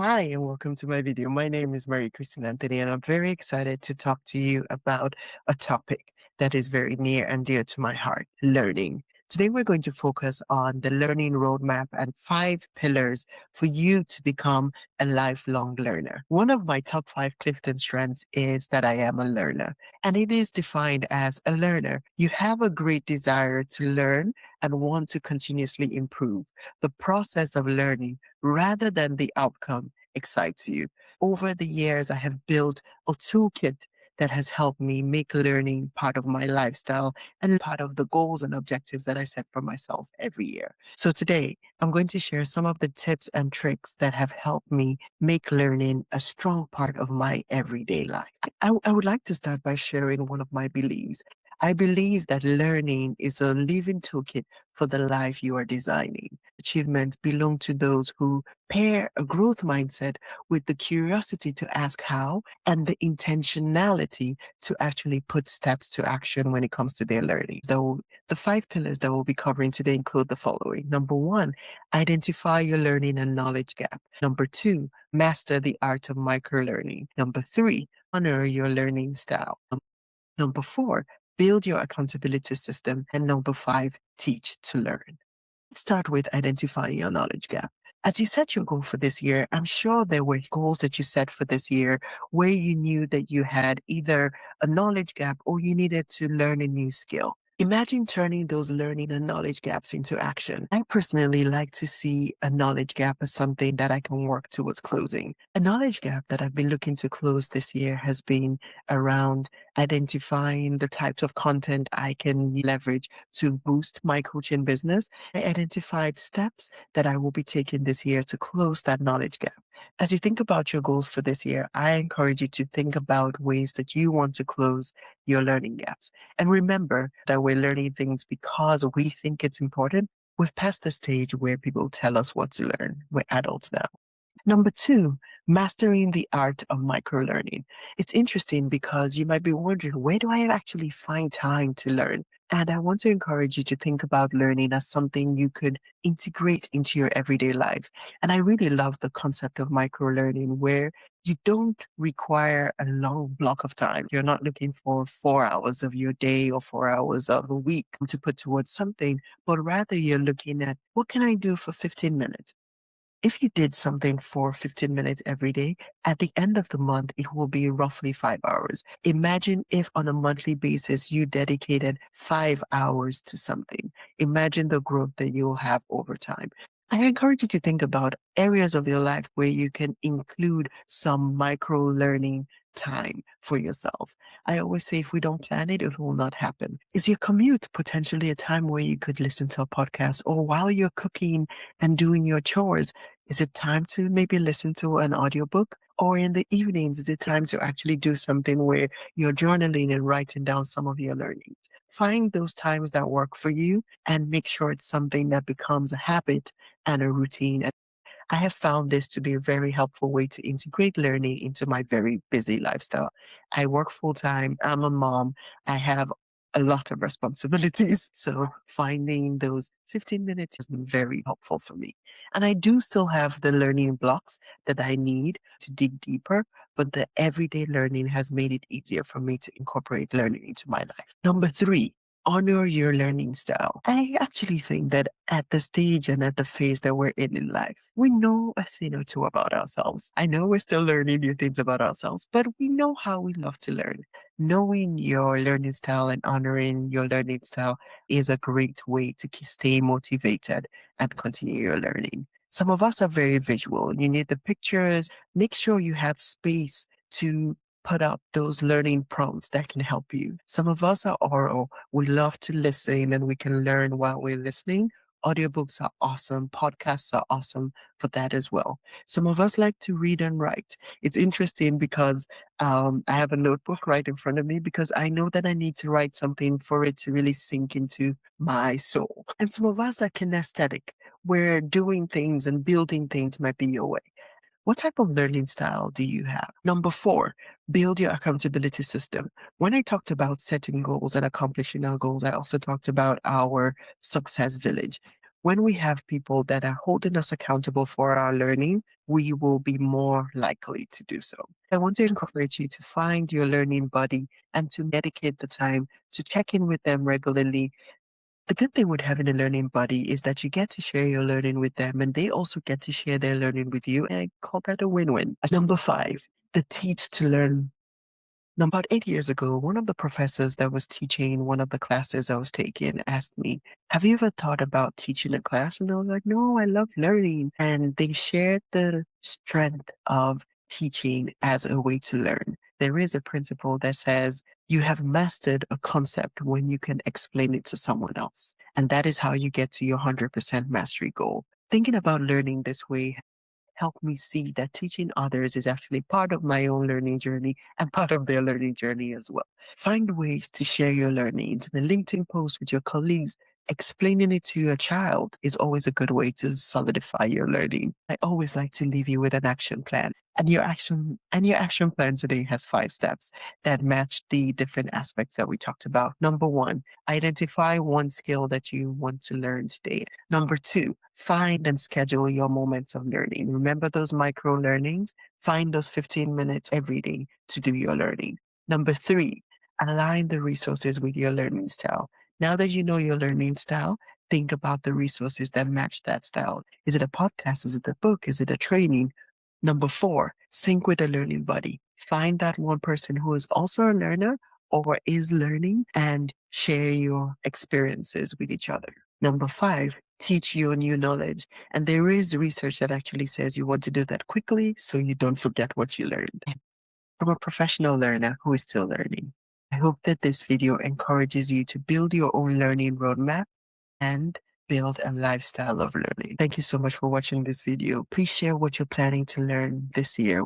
Hi, and welcome to my video. My name is Marie-Christin, and I'm very excited to talk to you about a topic that is very near and dear to my heart, learning. Today, we're going to focus on the learning roadmap and 5 pillars for you to become a lifelong learner. One of my top 5 Clifton strengths is that I am a learner, and it is defined as a learner. You have a great desire to learn and want to continuously improve. The process of learning rather than the outcome excites you. Over the years, I have built a toolkit that has helped me make learning part of my lifestyle and part of the goals and objectives that I set for myself every year. So today, I'm going to share some of the tips and tricks that have helped me make learning a strong part of my everyday life. I would like to start by sharing one of my beliefs. I believe that learning is a living toolkit for the life you are designing. Achievements belong to those who pair a growth mindset with the curiosity to ask how and the intentionality to actually put steps to action when it comes to their learning. So the 5 pillars that we'll be covering today include the following. Number one, identify your learning and knowledge gap. Number two, master the art of micro-learning. Number three, honor your learning style. Number four, build your accountability system. And number five, teach to learn. Let's start with identifying your knowledge gap. As you set your goal for this year, I'm sure there were goals that you set for this year where you knew that you had either a knowledge gap or you needed to learn a new skill. Imagine turning those learning and knowledge gaps into action. I personally like to see a knowledge gap as something that I can work towards closing. A knowledge gap that I've been looking to close this year has been around identifying the types of content I can leverage to boost my coaching business. I identified steps that I will be taking this year to close that knowledge gap. As you think about your goals for this year, I encourage you to think about ways that you want to close your learning gaps. And remember that we're learning things because we think it's important. We've passed the stage where people tell us what to learn. We're adults now. Number two, mastering the art of micro learning. It's interesting because you might be wondering, where do I actually find time to learn? And I want to encourage you to think about learning as something you could integrate into your everyday life. And I really love the concept of micro learning where you don't require a long block of time. You're not looking for 4 hours of your day or 4 hours of a week to put towards something, but rather you're looking at what can I do for 15 minutes? If you did something for 15 minutes every day, at the end of the month, it will be roughly 5 hours. Imagine if on a monthly basis, you dedicated 5 hours to something. Imagine the growth that you'll have over time. I encourage you to think about areas of your life where you can include some micro learning time for yourself. I always say if we don't plan it, it will not happen. Is your commute potentially a time where you could listen to a podcast, or while you're cooking and doing your chores? Is it time to maybe listen to an audiobook? Or in the evenings, is it time to actually do something where you're journaling and writing down some of your learnings? Find those times that work for you and make sure it's something that becomes a habit and a routine. I have found this to be a very helpful way to integrate learning into my very busy lifestyle. I work full time, I'm a mom, I have a lot of responsibilities. So finding those 15 minutes has been very helpful for me. And I do still have the learning blocks that I need to dig deeper, but the everyday learning has made it easier for me to incorporate learning into my life. Number three, honor your learning style. I actually think that at the stage and at the phase that we're in life, we know a thing or two about ourselves. I know we're still learning new things about ourselves, but we know how we love to learn. Knowing your learning style and honoring your learning style is a great way to stay motivated and continue your learning. Some of us are very visual. You need the pictures. Make sure you have space to put up those learning prompts that can help you. Some of us are oral. We love to listen and we can learn while we're listening. Audiobooks are awesome. Podcasts are awesome for that as well. Some of us like to read and write. It's interesting because I have a notebook right in front of me because I know that I need to write something for it to really sink into my soul. And some of us are kinesthetic, where doing things and building things might be your way. What type of learning style do you have? Number four, build your accountability system. When I talked about setting goals and accomplishing our goals, I also talked about our success village. When we have people that are holding us accountable for our learning, we will be more likely to do so. I want to encourage you to find your learning buddy and to dedicate the time to check in with them regularly. The good thing with having a learning buddy is that you get to share your learning with them and they also get to share their learning with you. And I call that a win-win. Number five, the teach to learn. Now, about 8 years ago, one of the professors that was teaching one of the classes I was taking asked me, have you ever thought about teaching a class? And I was like, no, I love learning. And they shared the strength of teaching as a way to learn. There is a principle that says you have mastered a concept when you can explain it to someone else. And that is how you get to your 100% mastery goal. Thinking about learning this way help me see that teaching others is actually part of my own learning journey and part of their learning journey as well. Find ways to share your learnings. The LinkedIn post with your colleagues, explaining it to your child is always a good way to solidify your learning. I always like to leave you with an action plan. And your action plan today has 5 steps that match the different aspects that we talked about. Number one, identify one skill that you want to learn today. Number two, find and schedule your moments of learning. Remember those micro learnings? Find those 15 minutes every day to do your learning. Number three, align the resources with your learning style. Now that you know your learning style, think about the resources that match that style. Is it a podcast? Is it a book? Is it a training? Number four, sync with a learning buddy. Find that one person who is also a learner or is learning and share your experiences with each other. Number five, teach you new knowledge. And there is research that actually says you want to do that quickly so you don't forget what you learned. From a professional learner who is still learning, I hope that this video encourages you to build your own learning roadmap and build a lifestyle of learning. Thank you so much for watching this video. Please share what you're planning to learn this year.